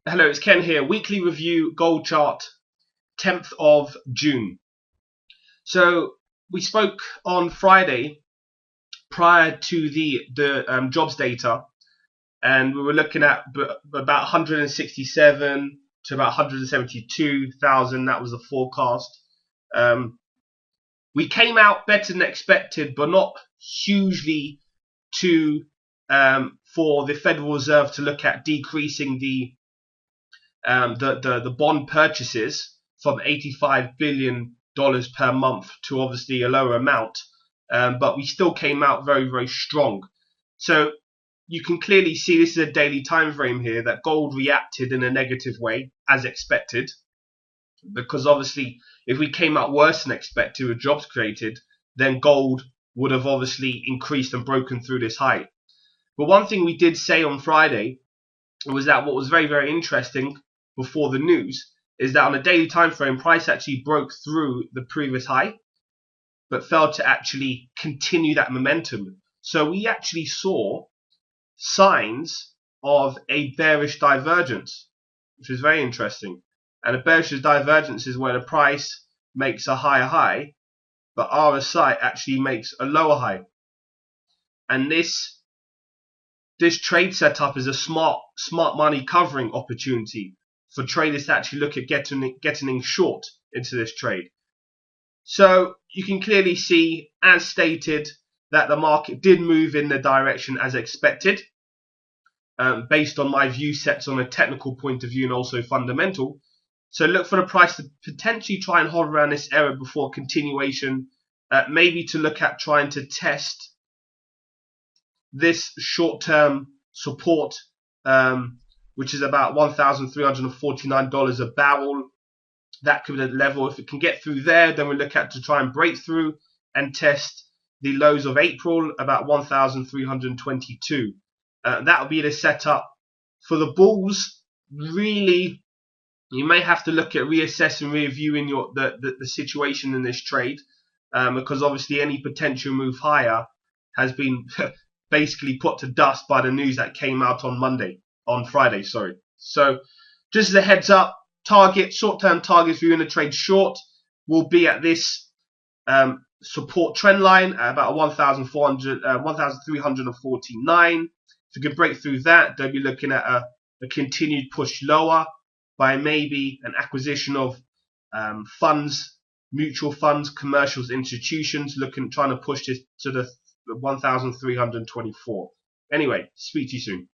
Hello, it's Ken here. Weekly review gold chart, 10th of June. So we spoke on Friday prior to the jobs data, and we were looking at about 167 to about 172,000. That was the forecast. We came out better than expected, but not hugely for the Federal Reserve to look at decreasing the bond purchases from $85 billion per month to obviously a lower amount, but we still came out very, very strong. So you can clearly see this is a daily time frame here that gold reacted in a negative way as expected, because obviously if we came out worse than expected with jobs created, then gold would have obviously increased and broken through this high. But one thing we did say on Friday was that what was very, very interesting before the news is that on a daily time frame, price actually broke through the previous high, but failed to actually continue that momentum. So we actually saw signs of a bearish divergence, which is very interesting. And a bearish divergence is where the price makes a higher high, but RSI actually makes a lower high. And this trade setup is a smart money covering opportunity for traders to actually look at getting in short into this trade. So you can clearly see, as stated, that the market did move in the direction as expected, based on my view sets on a technical point of view and also fundamental. So look for the price to potentially try and hold around this area before continuation, maybe to look at trying to test this short-term support, which is about $1,349 a barrel. That could be the level. If it can get through there, then we look at to try and break through and test the lows of April, about 1,322. That will be the setup for the bulls. Really, you may have to look at reassessing, reviewing the situation in this trade, because obviously any potential move higher has been basically put to dust by the news that came out on Friday. So just as a heads up, short-term targets for you in the trade short will be at this support trend line at about 1,349. If you can break through that, they'll be looking at a continued push lower by maybe an acquisition of funds, mutual funds, commercials, institutions, trying to push this to the 1,324. Anyway, speak to you soon.